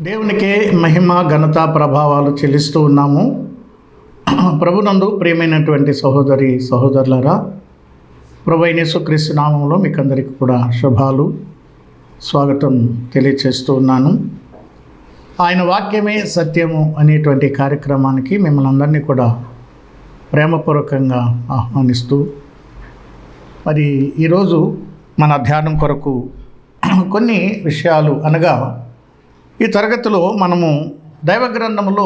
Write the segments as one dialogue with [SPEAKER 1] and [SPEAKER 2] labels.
[SPEAKER 1] దేవునికే మహిమ ఘనత ప్రభావాలు చెల్లిస్తూ ఉన్నాము. ప్రభునందు ప్రియమైనటువంటి సహోదరి సహోదరులారా, ప్రభువైన యేసుక్రీస్తు నామములో మీకు అందరికీ కూడా శుభాలు స్వాగతం తెలియచేస్తూ ఉన్నాను. ఆయన వాక్యమే సత్యము అనేటువంటి కార్యక్రమానికి మిమ్మల్ని అందరినీ కూడా ప్రేమపూర్వకంగా ఆహ్వానిస్తూ మరి ఈరోజు మన ధ్యానం కొరకు కొన్ని విషయాలు అనగా ఈ తరగతిలో మనము దైవ గ్రంథంలో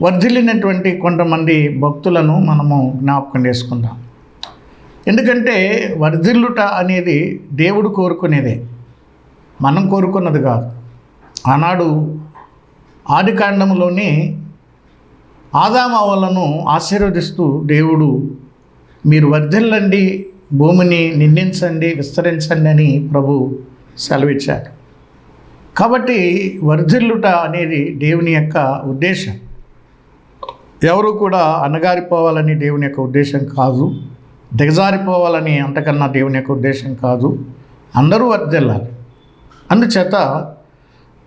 [SPEAKER 1] వర్ధిల్లినటువంటి కొంతమంది భక్తులను మనము జ్ఞాపకం చేసుకుందాం. ఎందుకంటే వర్ధిల్లుట అనేది దేవుడు కోరుకునేదే, మనం కోరుకున్నది కాదు. ఆనాడు ఆది కాండంలోనే ఆదామవ్వలను ఆశీర్వదిస్తూ దేవుడు మీరు వర్ధిల్లండి, భూమిని నిందించండి, విస్తరించండి అని ప్రభు సెలవిచ్చాడు. కాబట్టి వర్ధిల్లుట అనేది దేవుని యొక్క ఉద్దేశం. ఎవరు కూడా అణగారిపోవాలని దేవుని యొక్క ఉద్దేశం కాదు, దిగజారిపోవాలని అంతకన్నా దేవుని యొక్క ఉద్దేశం కాదు. అందరూ వర్ధిల్లాలి. అందుచేత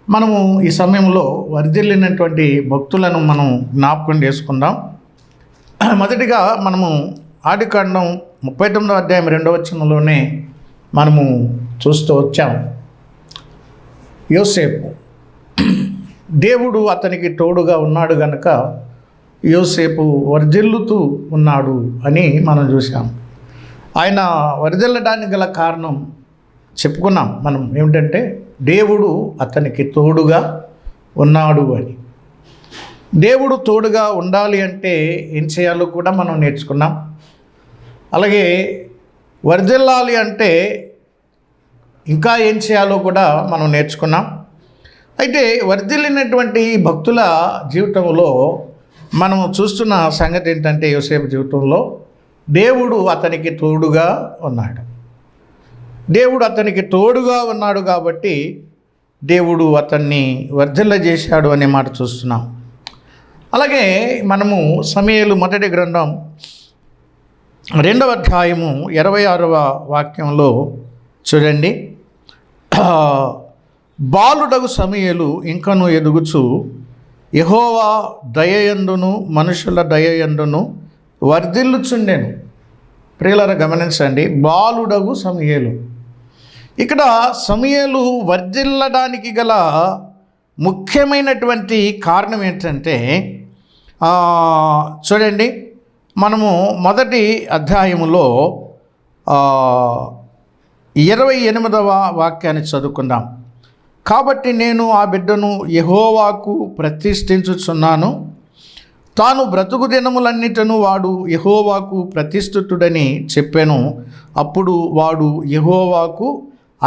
[SPEAKER 1] మనము ఈ సమయంలో వర్ధిల్లినటువంటి భక్తులను మనం జ్ఞాపకం చేసుకుందాం. మొదటిగా మనము ఆదికాండం 39వ అధ్యాయం 2వ వచనంలోనే మనము చూస్తూ వచ్చాం. యోసేపు, దేవుడు అతనికి తోడుగా ఉన్నాడు గనుక యోసేపు వర్ధిల్లుతూ ఉన్నాడు అని మనం చూసాం. ఆయన వర్ధిల్లడానికి గల కారణం చెప్పుకున్నాం మనం ఏమిటంటే దేవుడు అతనికి తోడుగా ఉన్నాడు అని. దేవుడు తోడుగా ఉండాలి అంటే ఏం చేయాలో కూడా మనం నేర్చుకున్నాం. అలాగే వర్ధిల్లాలి అంటే ఇంకా ఏం చేయాలో కూడా మనం నేర్చుకున్నాం. అయితే వర్ధిల్లినటువంటి భక్తుల జీవితంలో మనం చూస్తున్న సంగతి ఏంటంటే యోసేపు జీవితంలో దేవుడు అతనికి తోడుగా ఉన్నాడు. దేవుడు అతనికి తోడుగా ఉన్నాడు కాబట్టి దేవుడు అతన్ని వర్ధిల్లజేశాడు అనే మాట చూస్తున్నాం. అలాగే మనము సమూయేలు మొదటి గ్రంథం 2వ అధ్యాయము 26వ వాక్యంలో చూడండి. బాలుడగు సమూయేలు ఇంకను ఎదుగుచు యెహోవా దయయందును మనుషుల దయయందును వర్ధిల్లుచుండెను. ప్రియులారా గమనించండి, బాలుడగు సమూయేలు. ఇక్కడ సమూయేలు వర్ధిల్లడానికి గల ముఖ్యమైనటువంటి కారణం ఏంటంటే చూడండి, మనము మొదటి అధ్యాయములో 28వ వాక్యాన్ని చదువుకుందాం. కాబట్టి నేను ఆ బిడ్డను యెహోవాకు ప్రతిష్ఠించుచున్నాను, తాను బ్రతుకు దినములన్నిటను వాడు యెహోవాకు ప్రతిష్ఠితుడని చెప్పాను. అప్పుడు వాడు యెహోవాకు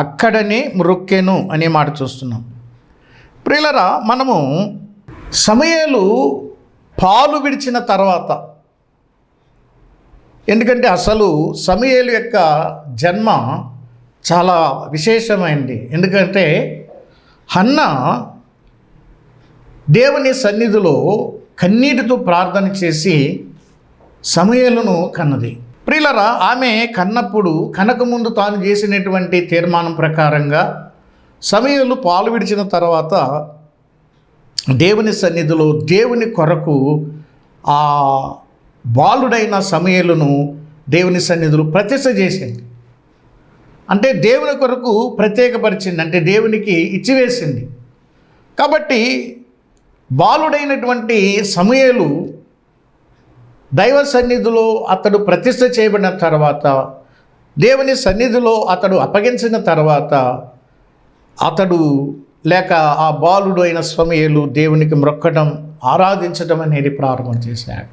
[SPEAKER 1] అక్కడనే మ్రొక్కెను అనే మాట చూస్తున్నాం. ప్రియులరా, మనము సమూయేలు పాలు విడిచిన తర్వాత, ఎందుకంటే అసలు సమూయేలు యొక్క జన్మ చాలా విశేషమైంది. ఎందుకంటే హన్నా దేవుని సన్నిధిలో కన్నీటితో ప్రార్థన చేసి సమూయేలును కన్నది. ప్రియులరా, ఆమె కన్నప్పుడు కనకముందు తాను చేసినటువంటి తీర్మానం ప్రకారంగా సమూయేలు పాలు విడిచిన తర్వాత దేవుని సన్నిధిలో దేవుని కొరకు ఆ బాలుడైన సమూయేలును దేవుని సన్నిధిలో ప్రతిష్ఠ చేసింది. అంటే దేవుని కొరకు ప్రత్యేకపరిచింది, అంటే దేవునికి ఇచ్చివేసింది. కాబట్టి బాలుడైనటువంటి సమూయేలు దైవ సన్నిధిలో అతడు ప్రతిష్ఠ చేయబడిన తర్వాత, దేవుని సన్నిధిలో అతడు అప్పగించిన తర్వాత, అతడు లేక ఆ బాలుడు అయిన సమూయేలు దేవునికి మ్రొక్కడం, ఆరాధించడం అనేది ప్రారంభం చేశాడు.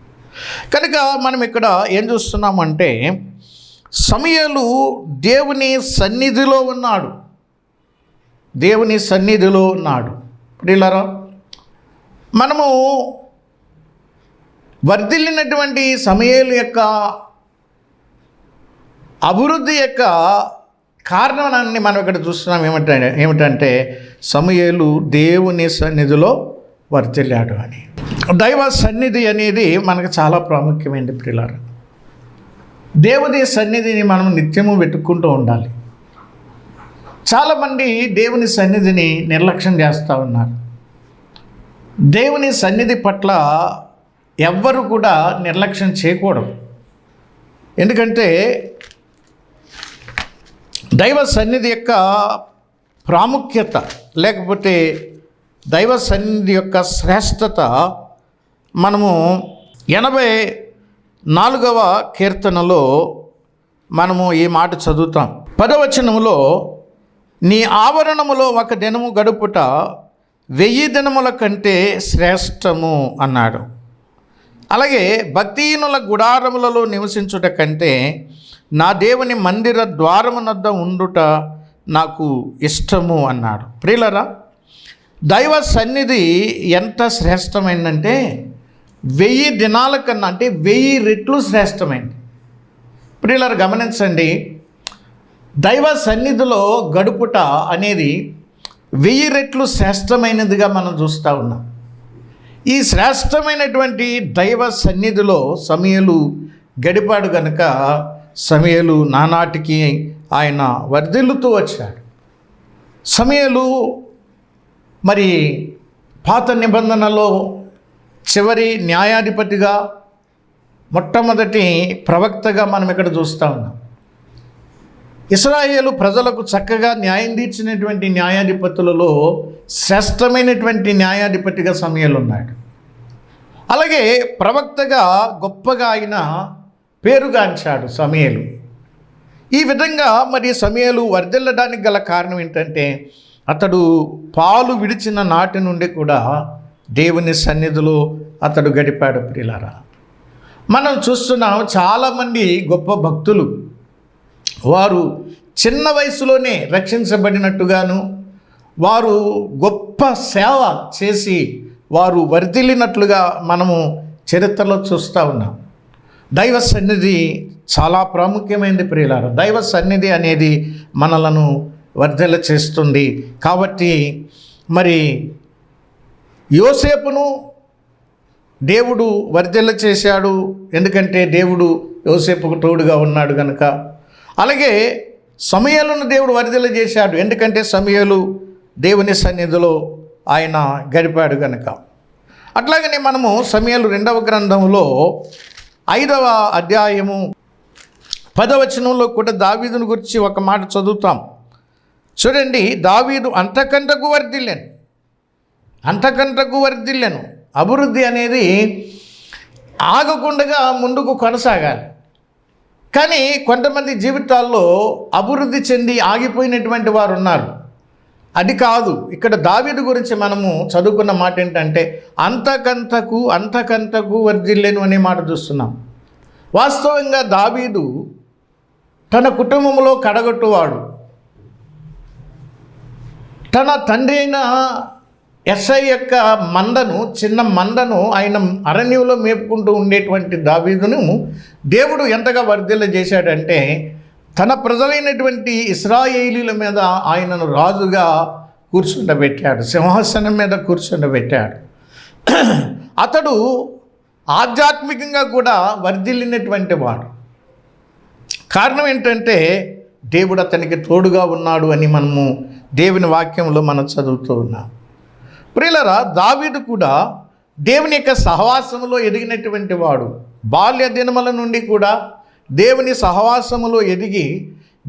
[SPEAKER 1] కనుక మనం ఇక్కడ ఏం చూస్తున్నామంటే సమూయేలు దేవుని సన్నిధిలో ఉన్నాడు, దేవుని సన్నిధిలో ఉన్నాడు. ప్రియులారా, మనము వర్ధిల్లినటువంటి సమూయేలు యొక్క అభివృద్ధి యొక్క కారణాన్ని మనం ఇక్కడ చూస్తున్నాం. ఏమిటంటే సమూయేలు దేవుని సన్నిధిలో వర్ధిల్లాడు అని. దైవ సన్నిధి అనేది మనకు చాలా ప్రాముఖ్యమైనది. ప్రియులారా, దేవుని సన్నిధిని మనం నిత్యము వెతుక్కుంటూ ఉండాలి. చాలామంది దేవుని సన్నిధిని నిర్లక్ష్యం చేస్తూ ఉన్నారు. దేవుని సన్నిధి పట్ల ఎవ్వరు కూడా నిర్లక్ష్యం చేయకూడదు. ఎందుకంటే దైవ సన్నిధి యొక్క ప్రాముఖ్యత లేకపోతే దైవ సన్నిధి యొక్క శ్రేష్టత మనము 84వ కీర్తనలో మనము ఈ మాట చదువుతాం. 10వ వచనములో నీ ఆవరణములో ఒక దినము గడుపుట 1000 దినముల కంటే శ్రేష్టము అన్నాడు. అలాగే భక్తిహీనుల గుడారములలో నివసించుట కంటే నా దేవుని మందిర ద్వారమునద్ద ఉండుట నాకు ఇష్టము అన్నాడు. ప్రియులరా, దైవ సన్నిధి ఎంత శ్రేష్టమైందంటే 1000 దినాల కన్నా అంటే 1000 రెట్లు శ్రేష్టమైంది. ప్రియులరా, గమనించండి, దైవ సన్నిధిలో గడుపుట అనేది 1000 రెట్లు శ్రేష్టమైనదిగా మనం చూస్తూ ఉన్నాం. ఈ శ్రేష్టమైనటువంటి దైవ సన్నిధిలో సమూయేలు గడిపాడు గనుక సమూయేలు నానాటికి ఆయన వర్ధిల్లుతూ వచ్చాడు. సమూయేలు మరి పాత నిబంధనలో చివరి న్యాయాధిపతిగా మొట్టమొదటి ప్రవక్తగా మనం ఇక్కడ చూస్తూ ఉన్నాం. ఇశ్రాయేలు ప్రజలకు చక్కగా న్యాయం తీర్చినటువంటి న్యాయాధిపతులలో శ్రేష్టమైనటువంటి న్యాయాధిపతిగా సమూయేలు ఉన్నాడు. అలాగే ప్రవక్తగా గొప్పగా ఆయన పేరుగాంచాడు సమూయేలు. ఈ విధంగా మరి సమూయేలు వర్ధిల్లడానికి గల కారణం ఏంటంటే అతడు పాలు విడిచిన నాటి నుండి కూడా దేవుని సన్నిధిలో అతడు గడిపాడు. ప్రియులారా, మనం చూస్తున్నాం చాలామంది గొప్ప భక్తులు వారు చిన్న వయసులోనే రక్షించబడినట్టుగాను వారు గొప్ప సేవ చేసి వారు వర్ధిల్లినట్లుగా మనము చరిత్రలో చూస్తూ ఉన్నాం. దైవ సన్నిధి చాలా ప్రాముఖ్యమైనది ప్రియులారా. దైవ సన్నిధి అనేది మనలను వర్ధిల్ల చేస్తుంది. కాబట్టి మరి యోసేపును దేవుడు వర్ధిల్ల చేశాడు, ఎందుకంటే దేవుడు యోసేపుకు తోడుగా ఉన్నాడు కనుక. అలాగే సమూయేలును దేవుడు వర్ధిల్ల చేశాడు, ఎందుకంటే సమూయేలు దేవుని సన్నిధిలో ఆయన గడిపాడు కనుక. అట్లాగనే మనము సమూయేలు 2వ గ్రంథంలో 5వ అధ్యాయము 10వ వచనంలో కూడా దావీదును గురించి ఒక మాట చదువుతాం. చూడండి, దావీదు అంతకంతకు వర్ధిల్లెను. అభివృద్ధి అనేది ఆగకుండా ముందుకు కొనసాగాలి. కానీ కొంతమంది జీవితాల్లో అభివృద్ధి చెంది ఆగిపోయినటువంటి వారు ఉన్నారు. అది కాదు. ఇక్కడ దావీదు గురించి మనము చదువుకున్న మాట ఏంటంటే అంతకంతకు వర్ధిల్లెను అనే మాట చూస్తున్నాం. వాస్తవంగా దావీదు తన కుటుంబంలో కడగొట్టువాడు. తన తండ్రి అయిన యెష్షయి యొక్క చిన్న మందను ఆయన అరణ్యంలో మేపుకుంటూ ఉండేటువంటి దావీదును దేవుడు ఎంతగా వర్ధిల్ల చేశాడంటే తన ప్రజలైనటువంటి ఇశ్రాయేలీల మీద ఆయనను రాజుగా కూర్చుండబెట్టాడు, సింహాసనం మీద కూర్చుండబెట్టాడు. అతడు ఆధ్యాత్మికంగా కూడా వర్ధిల్లినటువంటి వాడు. కారణం ఏంటంటే దేవుడు అతనికి తోడుగా ఉన్నాడు అని మనము దేవుని వాక్యంలో మనం చదువుతూ ఉన్నాం. ప్రియులారా, దావీదు కూడా దేవుని యొక్క సహవాసములో ఎదిగినటువంటి వాడు. బాల్య దినముల నుండి కూడా దేవుని సహవాసములో ఎదిగి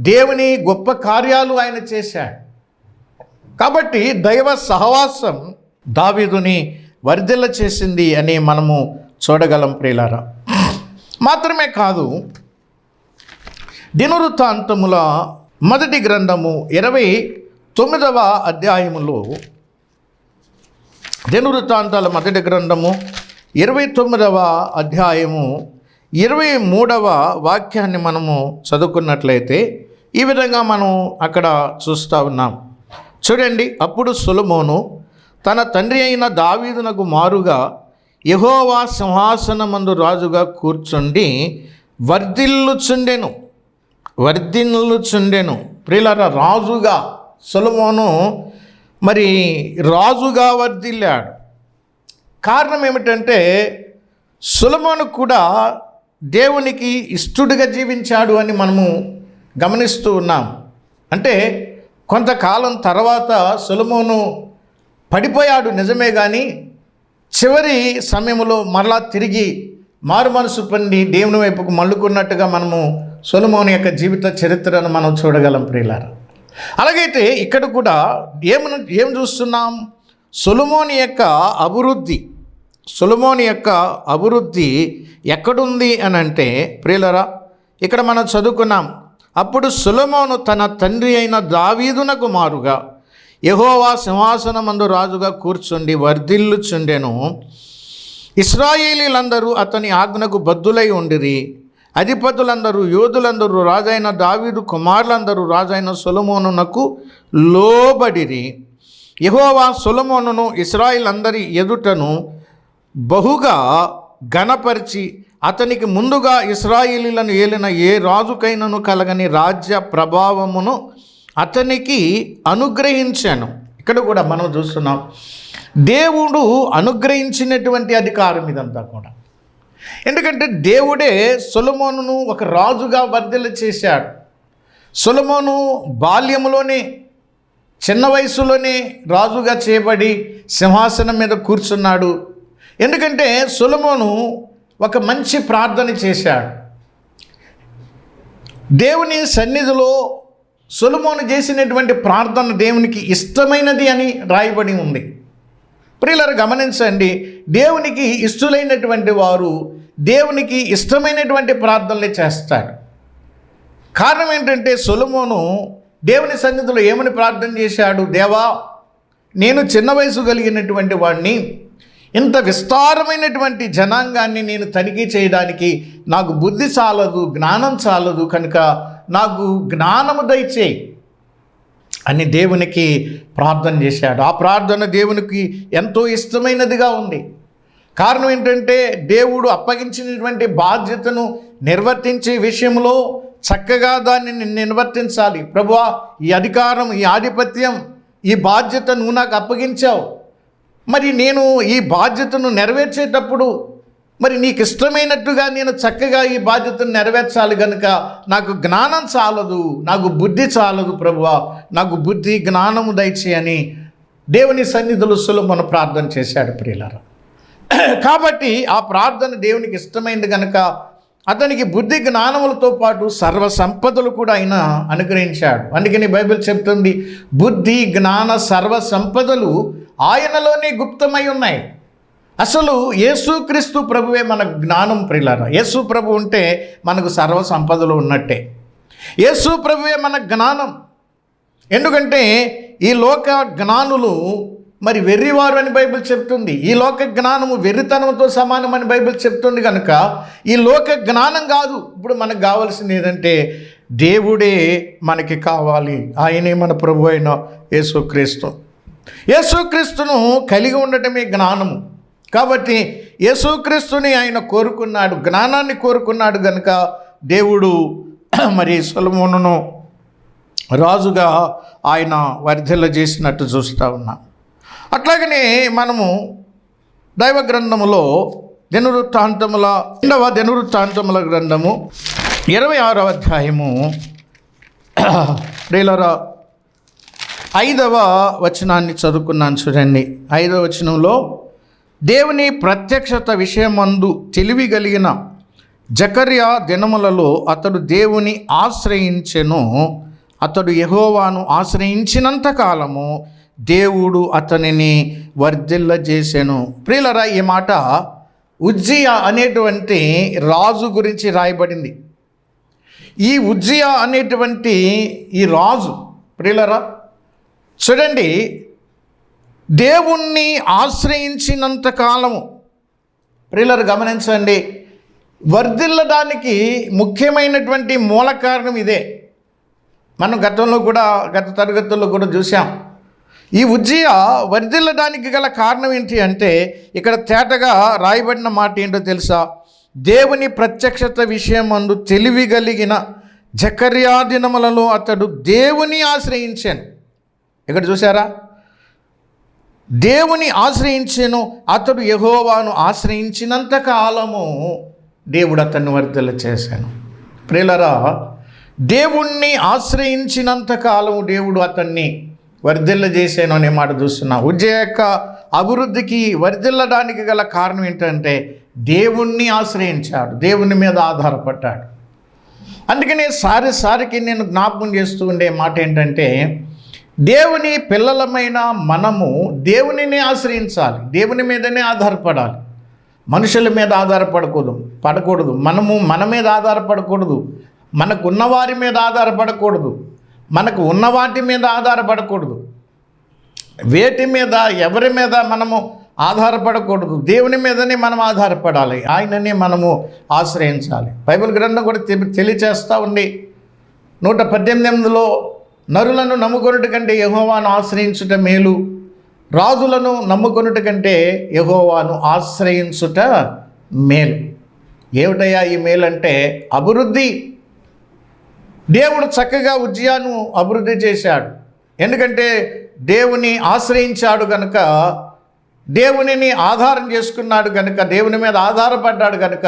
[SPEAKER 1] దేవుని గొప్ప కార్యాలు ఆయన చేశాడు. కాబట్టి దైవ సహవాసం దావీదుని వర్ధిల్ల చేసింది అని మనము చూడగలం. ప్రియులారా, మాత్రమే కాదు, దినవృత్తాంతముల మొదటి గ్రంథము 29వ అధ్యాయములో దినవృత్తాంతాల మొదటి గ్రంథము 29వ అధ్యాయము 23వ వాక్యాన్ని మనము చదువుకున్నట్లయితే ఈ విధంగా మనం అక్కడ చూస్తూ ఉన్నాం. చూడండి, అప్పుడు సొలొమోను తన తండ్రి అయిన దావీదునకు మారుగా యెహోవా సింహాసనమందు రాజుగా కూర్చుండి వర్ధిల్లుచుండెను. ప్రియులారా, రాజుగా సొలొమోను మరి రాజుగా వర్ధిల్లాడు. కారణం ఏమిటంటే సొలొమోను కూడా దేవునికి ఇష్టడుగా జీవించాడు అని మనము గమనిస్తూ ఉన్నాం. అంటే కొంతకాలం తర్వాత సొలొమోను పడిపోయాడు నిజమే, కానీ చివరి సమయంలో మరలా తిరిగి మారు మనసు పొంది దేవుని వైపుకు మళ్ళుకున్నట్టుగా మనము సొలొమోను యొక్క జీవిత చరిత్రను మనం చూడగలం ప్రియులారా. అలాగైతే ఇక్కడ కూడా ఏం చూస్తున్నాం? సొలొమోను యొక్క అభివృద్ధి ఎక్కడుంది అని అంటే ప్రియులారా, ఇక్కడ మనం చదువుకున్నాం. అప్పుడు సొలొమోను తన తండ్రి అయిన దావీదునకు మారుగా యెహోవా సింహాసనమందు రాజుగా కూర్చుండి వర్ధిల్లుచుండెను. ఇశ్రాయేలీలందరూ అతని ఆజ్ఞకు బద్ధులై ఉండిరి. అధిపతులందరూ, యోధులందరూ, రాజైన దావీదు కుమారులందరూ రాజైన సొలొమోనునకు లోబడిరి. యెహోవా సొలొమోనును ఇశ్రాయేలందరి ఎదుటను బహుగా ఘనపరిచి అతనికి ముందుగా ఇశ్రాయేలీలను ఏలిన ఏ రాజుకైనను కలగని రాజ్య ప్రభావమును అతనికి అనుగ్రహించాను. ఇక్కడ కూడా మనం చూస్తున్నాం, దేవుడు అనుగ్రహించినటువంటి అధికారం ఇదంతా కూడా. ఎందుకంటే దేవుడే సొలొమోనును ఒక రాజుగా వర్ధిల్ల చేశాడు. సొలొమోను బాల్యములోనే, చిన్న వయసులోనే రాజుగా చేయబడి సింహాసనం మీద కూర్చున్నాడు. ఎందుకంటే సొలొమోను ఒక మంచి ప్రార్థన చేశాడు. దేవుని సన్నిధిలో సొలొమోను చేసినటువంటి ప్రార్థన దేవునికి ఇష్టమైనది అని రాయబడి ఉంది. ప్రియులారా గమనించండి, దేవునికి ఇష్టలైనటువంటి వారు దేవునికి ఇష్టమైనటువంటి ప్రార్థనలే చేస్తాడు. కారణం ఏంటంటే సొలొమోను దేవుని సన్నిధిలో ఏమని ప్రార్థన చేశాడు? దేవా, నేను చిన్న వయసు కలిగినటువంటి వాడిని, ఇంత విస్తారమైనటువంటి జనాంగాన్ని నేను తనిఖీ చేయడానికి నాకు బుద్ధి చాలదు, జ్ఞానం చాలదు, కనుక నాకు జ్ఞానము దయచేయి అని దేవునికి ప్రార్థన చేశాడు. ఆ ప్రార్థన దేవునికి ఎంతో ఇష్టమైనదిగా ఉంది. కారణం ఏంటంటే దేవుడు అప్పగించినటువంటి బాధ్యతను నిర్వర్తించే విషయంలో చక్కగా దాన్ని నిర్వర్తించాలి. ప్రభువా, ఈ అధికారం, ఈ ఆధిపత్యం, ఈ బాధ్యత నువ్వు నాకు అప్పగించావు, మరి నేను ఈ బాధ్యతను నెరవేర్చేటప్పుడు మరి నీకు ఇష్టమైనట్టుగా నేను చక్కగా ఈ బాధ్యతను నెరవేర్చాలి. కనుక నాకు జ్ఞానం చాలదు, నాకు బుద్ధి చాలదు ప్రభువా, నాకు బుద్ధి జ్ఞానము దయచేయని దేవుని సన్నిధిలో సొలొమోను ప్రార్థన చేశాడు ప్రియులారా. కాబట్టి ఆ ప్రార్థన దేవునికి ఇష్టమైంది కనుక అతనికి బుద్ధి జ్ఞానములతో పాటు సర్వ సంపదలు కూడా ఆయన అనుగ్రహించాడు. అందుకని బైబిల్ చెప్తుంది, బుద్ధి జ్ఞాన సర్వ సంపదలు ఆయనలోనే గుప్తమై ఉన్నాయి. అసలు యేసుక్రీస్తు ప్రభువే మన జ్ఞానం ప్రియులారా. యేసు ప్రభు ఉంటే మనకు సర్వ సంపదలు ఉన్నట్టే. యేసు ప్రభువే మన జ్ఞానం. ఎందుకంటే ఈ లోక జ్ఞానులు మరి వెర్రివారు అని బైబిల్ చెప్తుంది. ఈ లోక జ్ఞానము వెర్రితనంతో సమానమని బైబిల్ చెప్తుంది. కనుక ఈ లోక జ్ఞానం కాదు ఇప్పుడు మనకు కావాల్సింది ఏదంటే దేవుడే మనకి కావాలి. ఆయనే మన ప్రభు అయిన యేసుక్రీస్తు. యేసుక్రీస్తును కలిగి ఉండటమే జ్ఞానము. కాబట్టి యేసుక్రీస్తుని ఆయన కోరుకున్నాడు, జ్ఞానాన్ని కోరుకున్నాడు. కనుక దేవుడు మరి సొలొమోనును రాజుగా ఆయన వర్ధిల్ల చేసినట్టు చూస్తూ ఉన్నాం. అట్లాగనే మనము దైవ గ్రంథములో దినవృత్తాంతముల గ్రంథము 26వ అధ్యాయము ప్రియులారా 5వ వచనాన్ని చదువుకున్నాను చూడండి. 5వ వచనంలో, దేవుని ప్రత్యక్షత విషయమందు తెలివి కలిగిన జకర్యా దినములలో అతడు దేవుని ఆశ్రయించెను. అతడు యెహోవాను ఆశ్రయించినంత కాలము దేవుడు అతనిని వర్ధిల్లజేసెను. ప్రియులారా, ఈ మాట ఉజ్జియా అనేటువంటి రాజు గురించి రాయబడింది. ఈ ఉజ్జియా అనేటువంటి ఈ రాజు ప్రియులారా చూడండి, దేవుణ్ణి ఆశ్రయించినంత కాలము, ప్రియులారా గమనించండి, వర్ధిల్లడానికి ముఖ్యమైనటువంటి మూల కారణం ఇదే. మనం గత తరగతుల్లో కూడా చూసాం. ఈ ఉజ్జియా వర్ధిల్లడానికి గల కారణం ఏంటి అంటే ఇక్కడ తేటగా రాయబడిన మాట ఏంటో తెలుసా? దేవుని ప్రత్యక్షత విషయమందు తెలివి కలిగిన జకర్యా దినములలో అతడు దేవుని ఆశ్రయించాను. ఇక్కడ చూసారా, దేవుని ఆశ్రయించాను. అతడు యెహోవాను ఆశ్రయించినంత కాలము దేవుడు అతన్ని వర్ధిల్ల చేశాను. ప్రియులారా, దేవుణ్ణి ఆశ్రయించినంత కాలం దేవుడు అతన్ని వర్ధిల్లజేసాను అనే మాట చూస్తున్నాం. ఉజ్జయ యొక్క అభివృద్ధికి వర్ధిల్లడానికి గల కారణం ఏంటంటే దేవుణ్ణి ఆశ్రయించాడు, దేవుని మీద ఆధారపడ్డాడు. అందుకనే సారికి నేను జ్ఞాపకం చేస్తూ ఉండే మాట ఏంటంటే దేవుని పిల్లలమైన మనము దేవునిని ఆశ్రయించాలి, దేవుని మీదనే ఆధారపడాలి. మనుషుల మీద పడకూడదు. మనము మన మీద ఆధారపడకూడదు, మనకు ఉన్నవారి మీద ఆధారపడకూడదు, మనకు ఉన్న వాటి మీద ఆధారపడకూడదు, వేటి మీద ఎవరి మీద మనము ఆధారపడకూడదు. దేవుని మీదనే మనం ఆధారపడాలి, ఆయననే మనము ఆశ్రయించాలి. బైబిల్ గ్రంథం కూడా తెలియచేస్తూ ఉంది 118లో నరులను నమ్ముకొనుట కంటే యెహోవాను ఆశ్రయించుట మేలు, రాజులను నమ్ముకొనుట కంటే యెహోవాను ఆశ్రయించుట మేలు. ఏమిటయ్యా ఈ మేలు అంటే అభివృద్ధి. దేవుడు చక్కగా ఉజ్జియాను అభివృద్ధి చేశాడు. ఎందుకంటే దేవుని ఆశ్రయించాడు కనుక, దేవునిని ఆధారం చేసుకున్నాడు కనుక, దేవుని మీద ఆధారపడ్డాడు కనుక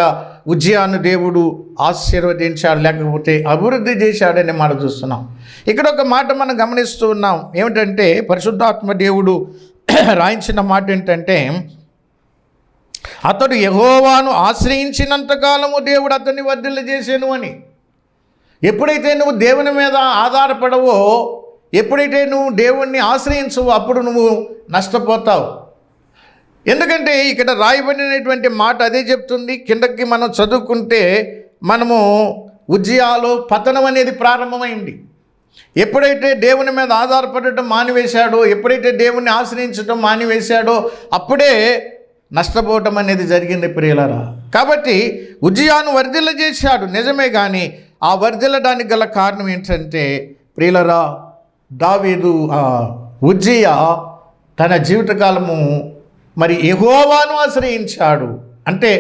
[SPEAKER 1] ఉజ్జియాను దేవుడు ఆశీర్వదించాడు, లేకపోతే అభివృద్ధి చేశాడని మనం చూస్తున్నాం. ఇక్కడ ఒక మాట మనం గమనిస్తూ ఉన్నాం. ఏమిటంటే పరిశుద్ధాత్మ దేవుడు రాయించిన మాట ఏంటంటే అతడు యెహోవాను ఆశ్రయించినంతకాలము దేవుడు అతన్ని వర్ధిల్లజేసాను అని. ఎప్పుడైతే నువ్వు దేవుని మీద ఆధారపడవో, ఎప్పుడైతే నువ్వు దేవుణ్ణి ఆశ్రయించవో అప్పుడు నువ్వు నష్టపోతావు. ఎందుకంటే ఇక్కడ రాయబడినటువంటి మాట అదే చెప్తుంది. కిందకి మనం చదువుకుంటే మనము ఉజ్జియాలో పతనం అనేది ప్రారంభమైంది. ఎప్పుడైతే దేవుని మీద ఆధారపడటం మానివేశాడో, ఎప్పుడైతే దేవుణ్ణి ఆశ్రయించడం మానివేశాడో అప్పుడే నష్టపోవటం అనేది జరిగింది ప్రియులారా. కాబట్టి ఉజ్జియాను వర్ధిల్లజేశాడు నిజమే, కానీ ఆ వర్ధిల్లడానికి గల కారణం ఏంటంటే ప్రియులారా, దావీదు ఉజ్జియా తన జీవితకాలము మరి యెహోవాను ఆశ్రయించాడు. అంటే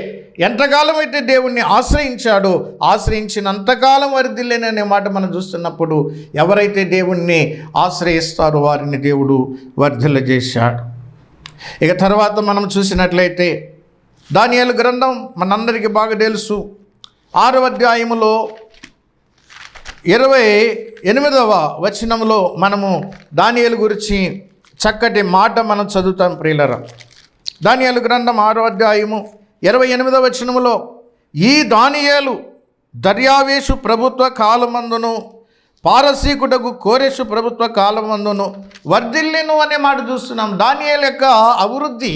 [SPEAKER 1] ఎంతకాలం అయితే దేవుణ్ణి ఆశ్రయించాడో ఆశ్రయించినంతకాలం వర్ధిల్లేననే మాట మనం చూస్తున్నప్పుడు ఎవరైతే దేవుణ్ణి ఆశ్రయిస్తారో వారిని దేవుడు వర్ధిల్లజేశాడు. ఇక తర్వాత మనం చూసినట్లయితే దానియేలు గ్రంథం మనందరికీ బాగా తెలుసు. 6వ అధ్యాయములో 28వ వచనంలో మనము దానియేలు గురించి చక్కటి మాట మనం చదువుతాం ప్రియులరా. దానియేలు గ్రంథం 6వ అధ్యాయము 28వ వచనములో, ఈ దానియేలు దర్యావేషు ప్రభుత్వ కాలమందును పారసీకుడకు కోరెషు ప్రభుత్వ కాలమందును వర్ధిల్లెను అనే మాట చూస్తున్నాం. దానియేలు యొక్క అభివృద్ధి,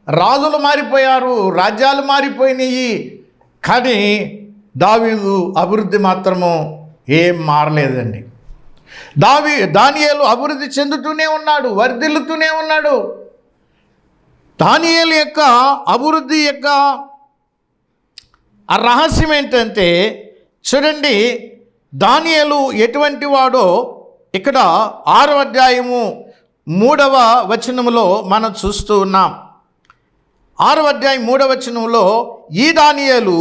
[SPEAKER 1] రాజులు మారిపోయారు, రాజ్యాలు మారిపోయినాయి, కానీ దావీదు అభివృద్ధి మాత్రము ఏం మారలేదండి. దానియేలు అభివృద్ధి చెందుతూనే ఉన్నాడు, వర్ధిల్లుతూనే ఉన్నాడు. దానియేలు యొక్క అభివృద్ధి యొక్క ఆ రహస్యం ఏంటంటే చూడండి, దానియేలు ఎటువంటి వాడో ఇక్కడ 6వ అధ్యాయము 3వ వచనములో మనం చూస్తూ ఉన్నాం. 6వ అధ్యాయం 3వ వచనంలో, ఈ దానియేలు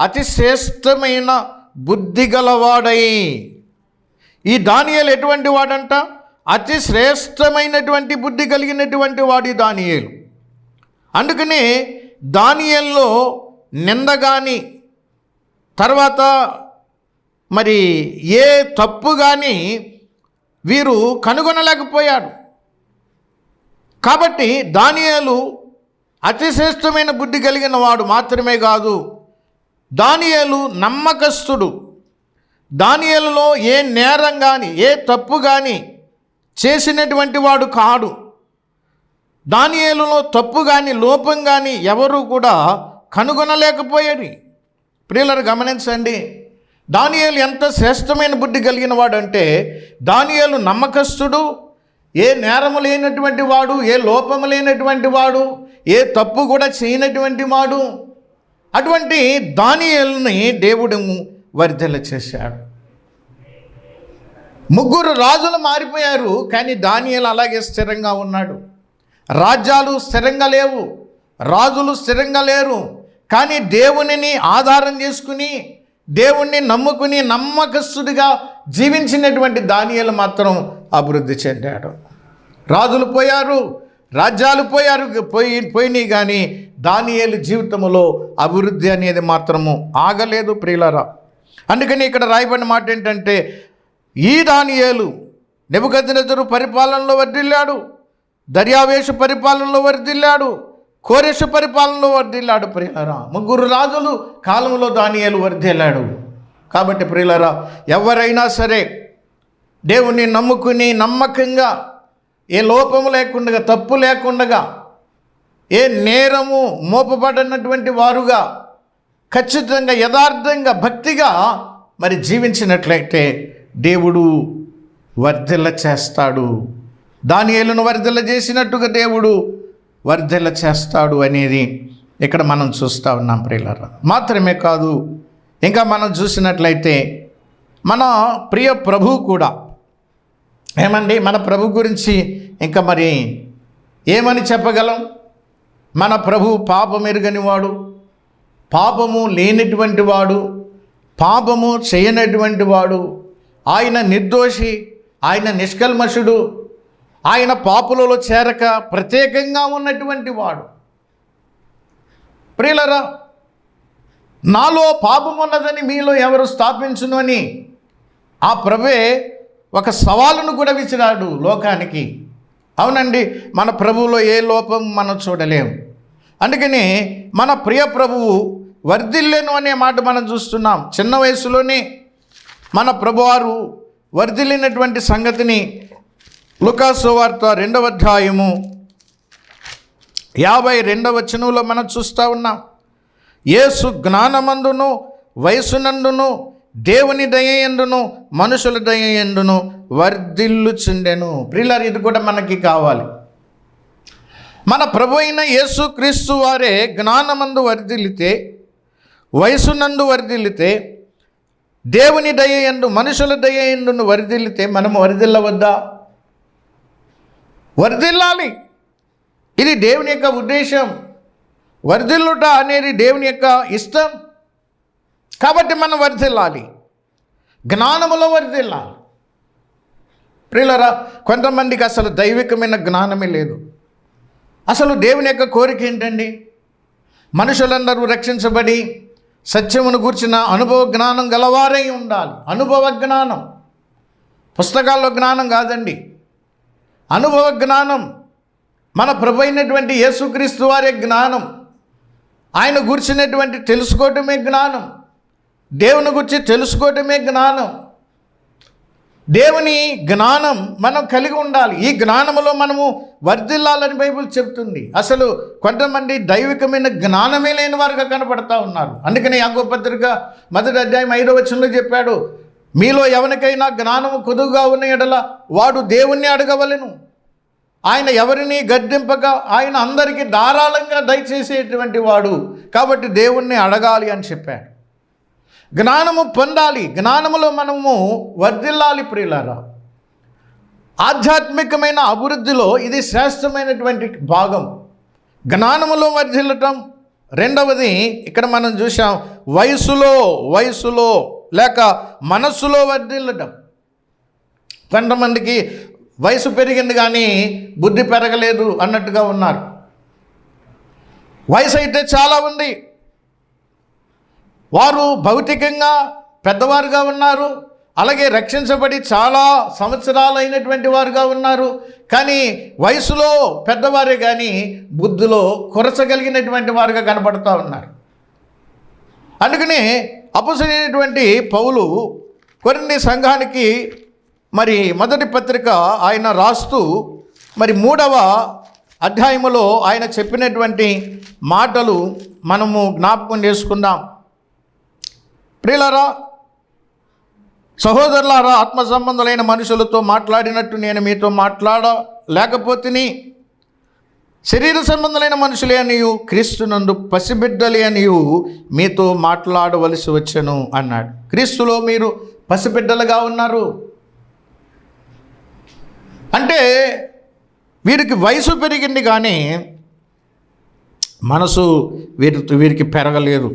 [SPEAKER 1] అతి శ్రేష్టమైన బుద్ధి గలవాడై. ఈ దానియేలు ఎటువంటి వాడంట? అతి శ్రేష్టమైనటువంటి బుద్ధి కలిగినటువంటి వాడు ఈ దానియేలు. అందుకని దానియేలులో నింద కానీ, తర్వాత మరి ఏ తప్పు కానీ వీరు కనుగొనలేకపోయాడు. కాబట్టి దానియేలు అతి శ్రేష్టమైన బుద్ధి కలిగిన వాడు మాత్రమే కాదు, దానియేలు నమ్మకస్తుడు. దానియేలులో ఏ నేరం కానీ ఏ తప్పు కానీ చేసినటువంటి వాడు కాడు. దానియేలులో తప్పు కానీ లోపం కానీ ఎవరు కూడా కనుగొనలేకపోయారు. ప్రియులను గమనించండి, దానియేలు ఎంత శ్రేష్టమైన బుద్ధి కలిగిన వాడు అంటే దానియేలు నమ్మకస్తుడు, ఏ నేరము లేనటువంటి వాడు, ఏ లోపము లేనటువంటి వాడు, ఏ తప్పు కూడా చేయనటువంటి వాడు. అటువంటి దానియేలుని దేవుడు వర్ధిల్ల చేశాడు. 3 రాజులు మారిపోయారు, కానీ దానియేలు అలాగే స్థిరంగా ఉన్నాడు. రాజ్యాలు స్థిరంగా లేవు, రాజులు స్థిరంగా లేరు, కానీ దేవునిని ఆధారం చేసుకుని దేవుణ్ణి నమ్ముకుని నమ్మకస్తుడిగా జీవించినటువంటి దానియేలు మాత్రం అభివృద్ధి చెందాడు. రాజులు పోయారు, రాజ్యాలు పోయినాయి, కానీ దానియేలు జీవితంలో అభివృద్ధి అనేది మాత్రము ఆగలేదు ప్రియులారా. అందుకని ఇక్కడ రాయబడిన మాట ఏంటంటే, ఈ దానియేలు నెబుకద్నెజరు పరిపాలనలో వర్ధిల్లాడు, దర్యావేషు పరిపాలనలో వర్ధిల్లాడు, కోరెషు పరిపాలనలో వర్ధిల్లాడు. ప్రియులారా, ముగ్గురు రాజులు కాలంలో దానియేలు వర్ధిల్లాడు. కాబట్టి ప్రియులారా, ఎవరైనా సరే దేవుణ్ణి నమ్ముకుని నమ్మకంగా, ఏ లోపము లేకుండా, తప్పు లేకుండా, ఏ నేరము మోపబడినటువంటి వారుగా ఖచ్చితంగా యథార్థంగా భక్తిగా మరి జీవించినట్లయితే దేవుడు వర్ధిల్ల చేస్తాడు. దానియేలును వర్ధిల్ల చేసినట్టుగా దేవుడు వర్ధిల్ల చేస్తాడు అనేది ఇక్కడ మనం చూస్తూ ఉన్నాం ప్రియులారా. మాత్రమే కాదు, ఇంకా మనం చూసినట్లయితే మన ప్రియ ప్రభువు కూడా ఏమండి, మన ప్రభు గురించి ఇంకా మరి ఏమని చెప్పగలం? మన ప్రభు పాపం ఎరుగని వాడు, పాపము లేనటువంటి వాడు, పాపము చేయనటువంటి వాడు, ఆయన నిర్దోషి, ఆయన నిష్కల్మషుడు, ఆయన పాపులలో చేరక ప్రత్యేకంగా ఉన్నటువంటి వాడు. ప్రియులరా, నాలో పాపం ఉన్నదని మీలో ఎవరు స్థాపించును అని ఆ ప్రభువే ఒక సవాలును కూడా విసిరాడు లోకానికి. అవునండి, మన ప్రభువులో ఏ లోపం మనం చూడలేం. అందుకని మన ప్రియ ప్రభువు వర్ధిల్లేను అనే మాట మనం చూస్తున్నాం. చిన్న వయసులోనే మన ప్రభువారు వర్ధిల్లినటువంటి సంగతిని లూకాసు వార్త 2వ అధ్యాయము 52వ వచనంలో మనం చూస్తూ ఉన్నాం. యేసు జ్ఞానమందును వయసునందును దేవుని దయయందును మనుషుల దయయందును వర్ధిల్లుచుండెను. ప్రియులారా, ఇది కూడా మనకి కావాలి. మన ప్రభు అయిన యేసు క్రీస్తు వారే జ్ఞానమందు వర్ధిల్లితే, వయసునందు వర్ధిల్లితే, దేవుని దయయందు మనుషుల దయయందును వర్ధిల్లితే మనము వర్ధిల్లవద్దా? వర్ధిల్లాలి. ఇది దేవుని యొక్క ఉద్దేశం. వర్ధిల్లుట అనేది దేవుని యొక్క ఇష్టం. కాబట్టి మనం వర్ధిల్లాలి, జ్ఞానములో వర్ధిల్లాలి. ప్రియులారా, కొంతమందికి అసలు దైవికమైన జ్ఞానమే లేదు. అసలు దేవుని యొక్క కోరిక ఏంటండి? మనుషులందరూ రక్షించబడి సత్యమును గూర్చిన అనుభవ జ్ఞానం గలవారై ఉండాలి. అనుభవ జ్ఞానం, పుస్తకాల్లో జ్ఞానం కాదండి, అనుభవ జ్ఞానం. మన ప్రభు అయినటువంటి యేసుక్రీస్తు వారే జ్ఞానం. ఆయన గురించినటువంటి తెలుసుకోవటమే జ్ఞానం. దేవుని గురించి తెలుసుకోవటమే జ్ఞానం. దేవుని జ్ఞానం మనం కలిగి ఉండాలి. ఈ జ్ఞానములో మనము వర్ధిల్లాలని బైబిల్ చెప్తుంది. అసలు కొంతమంది దైవికమైన జ్ఞానమే లేని వారుగా కనపడతా ఉన్నారు. అందుకని యాకోబు పత్రిక 1వ అధ్యాయం 5వ వచనంలో చెప్పాడు, మీలో ఎవరికైనా జ్ఞానము కొదువుగా ఉన్న ఎడల వాడు దేవుణ్ణి అడగవలెను, ఆయన ఎవరిని గద్దింపక ఆయన అందరికీ ధారాళంగా దయచేసేటువంటి వాడు, కాబట్టి దేవుణ్ణి అడగాలి అని చెప్పాడు. జ్ఞానము పొందాలి, జ్ఞానములో మనము వర్ధిల్లాలి. ప్రియులారా, ఆధ్యాత్మికమైన అభివృద్ధిలో ఇది శ్రేష్టమైనటువంటి భాగం, జ్ఞానములో వర్ధిల్లటం. రెండవది ఇక్కడ మనం చూసాం, వయసులో లేక మనస్సులో వర్ధిల్లటం. కొంతమందికి వయసు పెరిగింది కానీ బుద్ధి పెరగలేదు అన్నట్టుగా ఉన్నారు. వయసు అయితే చాలా ఉంది, వారు భౌతికంగా పెద్దవారుగా ఉన్నారు, అలాగే రక్షించబడి చాలా సంవత్సరాలు అయినటువంటి వారుగా ఉన్నారు. కానీ వయసులో పెద్దవారే కానీ బుద్ధిలో కొరచగలిగినటువంటి వారుగా కనపడుతూ ఉన్నారు. అందుకని అపొస్తలుడైనటువంటి పౌలు కొరింథీ సంఘానికి మరి మొదటి పత్రిక ఆయన రాస్తూ మరి 3వ అధ్యాయములో ఆయన చెప్పినటువంటి మాటలు మనము జ్ఞాపకం చేసుకుందాం. ప్రియులారా, సహోదరులారా, ఆత్మ సంబంధులైన మనుషులతో మాట్లాడినట్టు నేను మీతో మాట్లాడలేకపోతేని, శరీర సంబంధులైన మనుషులే అనియు క్రీస్తునందు పసిబిడ్డలే అనియు మీతో మాట్లాడవలసి వచ్చెను అన్నాడు. క్రీస్తులో మీరు పసిబిడ్డలుగా ఉన్నారు అంటే వీరికి వయసు పెరిగింది కానీ మనసు వీరికి పెరగలేదు.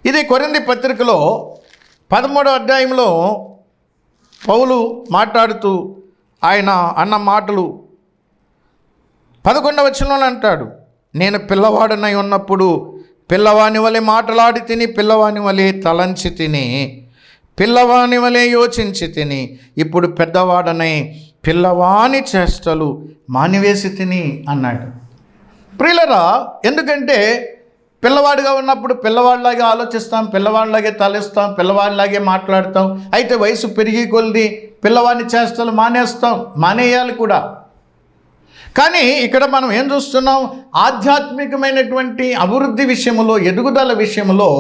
[SPEAKER 1] ఇది కొరింథీ పత్రికలో 13వ అధ్యాయంలో పౌలు మాట్లాడుతూ ఆయన అన్న మాటలు 11వ వచనంలో అంటాడు, నేను పిల్లవాడనై ఉన్నప్పుడు పిల్లవాని వలె మాట్లాడి తిని, పిల్లవాని వలె తలంచి తిని, పిల్లవాని వలె యోచించి తిని, ఇప్పుడు పెద్దవాడనై పిల్లవాని చేష్టలు మానివేసి తిని అన్నాడు. ప్రియులరా, ఎందుకంటే పిల్లవాడిగా ఉన్నప్పుడు పిల్లవాడిలాగే ఆలోచిస్తాం, పిల్లవాడిలాగే తలెస్తాం, పిల్లవాడిలాగే మాట్లాడతాం. అయితే వయసు పెరిగి కొలిది పిల్లవాడిని చేష్టలు మానేయాలి కూడా. కానీ ఇక్కడ మనం ఏం చూస్తున్నాం? ఆధ్యాత్మికమైనటువంటి అభివృద్ధి విషయంలో, ఎదుగుదల విషయంలో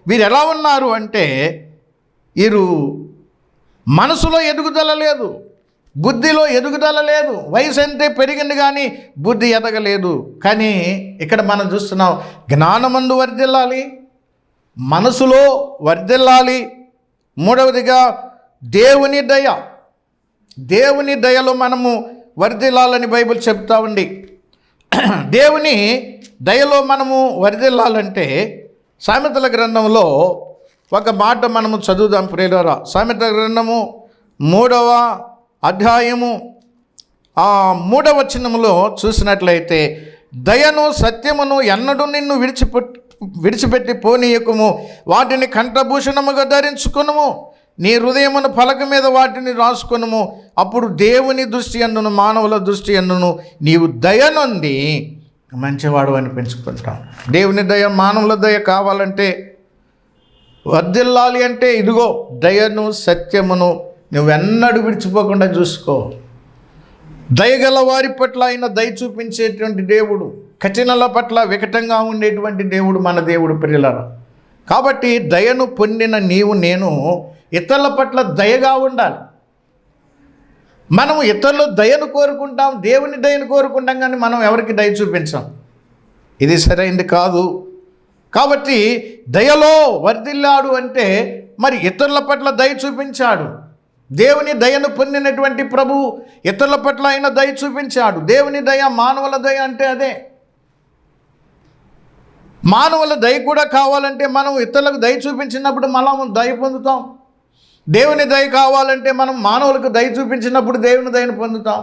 [SPEAKER 1] వీరు ఎలా ఉన్నారు అంటే, వీరు మనసులో ఎదుగుదల లేదు, బుద్ధిలో ఎదుగుదల లేదు. వయసు అంతే పెరిగింది కానీ బుద్ధి ఎదగలేదు. కానీ ఇక్కడ మనం చూస్తున్నాం, జ్ఞానమందు వర్ధిల్లాలి, మనసులో వర్ధిల్లాలి. మూడవదిగా దేవుని దయలో మనము వర్ధిల్లాలని బైబిల్ చెప్తా ఉంది. దేవుని దయలో మనము వర్ధిల్లాలంటే సామెతల గ్రంథంలో ఒక మాట మనము చదువుదాం ప్రియులారా. సామెతల గ్రంథము 3వ అధ్యాయము 3వ వచనములో చూసినట్లయితే, దయను సత్యమును ఎన్నడూ నిన్ను విడిచిపెట్టి పోనీయకుము, వాటిని కంఠభూషణముగా ధరించుకొనుము, నీ హృదయమును పలక మీద వాటిని రాసుకొనుము, అప్పుడు దేవుని దృష్టి యందును మానవుల దృష్టి యందును నీవు దయ నుండి మంచివాడు అనిపించుకుంటాం. దేవుని దయ, మానవుల దయ కావాలంటే, వర్ధిల్లాలి అంటే ఇదిగో దయను సత్యమును నువ్వెన్నడూ విడిచిపోకుండా చూసుకో. దయగల వారి పట్ల ఆయన దయ చూపించేటువంటి దేవుడు, కఠినల పట్ల వికటంగా ఉండేటువంటి దేవుడు మన దేవుడు ప్రియులారా. కాబట్టి దయను పొందిన నీవు నేను ఇతరుల పట్ల దయగా ఉండాలి. మనము ఇతరులు దయను కోరుకుంటాం, దేవుని దయను కోరుకుంటాం, కానీ మనం ఎవరికి దయ చూపించాం. ఇది సరైనది కాదు. కాబట్టి దయలో వర్ధిల్లాడు అంటే మరి ఇతరుల పట్ల దయ చూపించాడు. దేవుని దయను పొందినటువంటి ప్రభువు ఇతరుల పట్ల ఆయన దయ చూపించాడు. దేవుని దయ, మానవుల దయ అంటే అదే. మానవుల దయ కూడా కావాలంటే మనం ఇతరులకు దయ చూపించినప్పుడు మనం దయ పొందుతాం. దేవుని దయ కావాలంటే మనం మానవులకు దయ చూపించినప్పుడు దేవుని దయను పొందుతాం.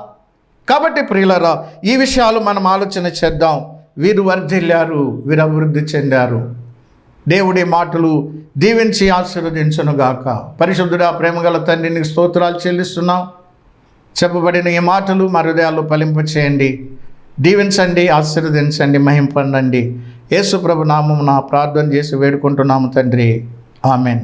[SPEAKER 1] కాబట్టి ప్రియులారా, ఈ విషయాలు మనం ఆలోచన చేద్దాం. వీరు వర్ధిల్లారు, వీరు అభివృద్ధి చెందారు. దేవుడి మాటలు దీవించి ఆశీర్వదించునుగాక. పరిశుద్ధుడా, ప్రేమగల తండ్రి, నీకు స్తోత్రాలు చెల్లిస్తున్నాం. చెప్పబడిన ఈ మాటలు మా హృదయాల్లో ఫలింపచేయండి, దీవించండి, ఆశీర్వదించండి, మహింపొందండి. యేసు ప్రభు నామమున ప్రార్థన చేసి వేడుకుంటున్నాము తండ్రి. ఆమెన్.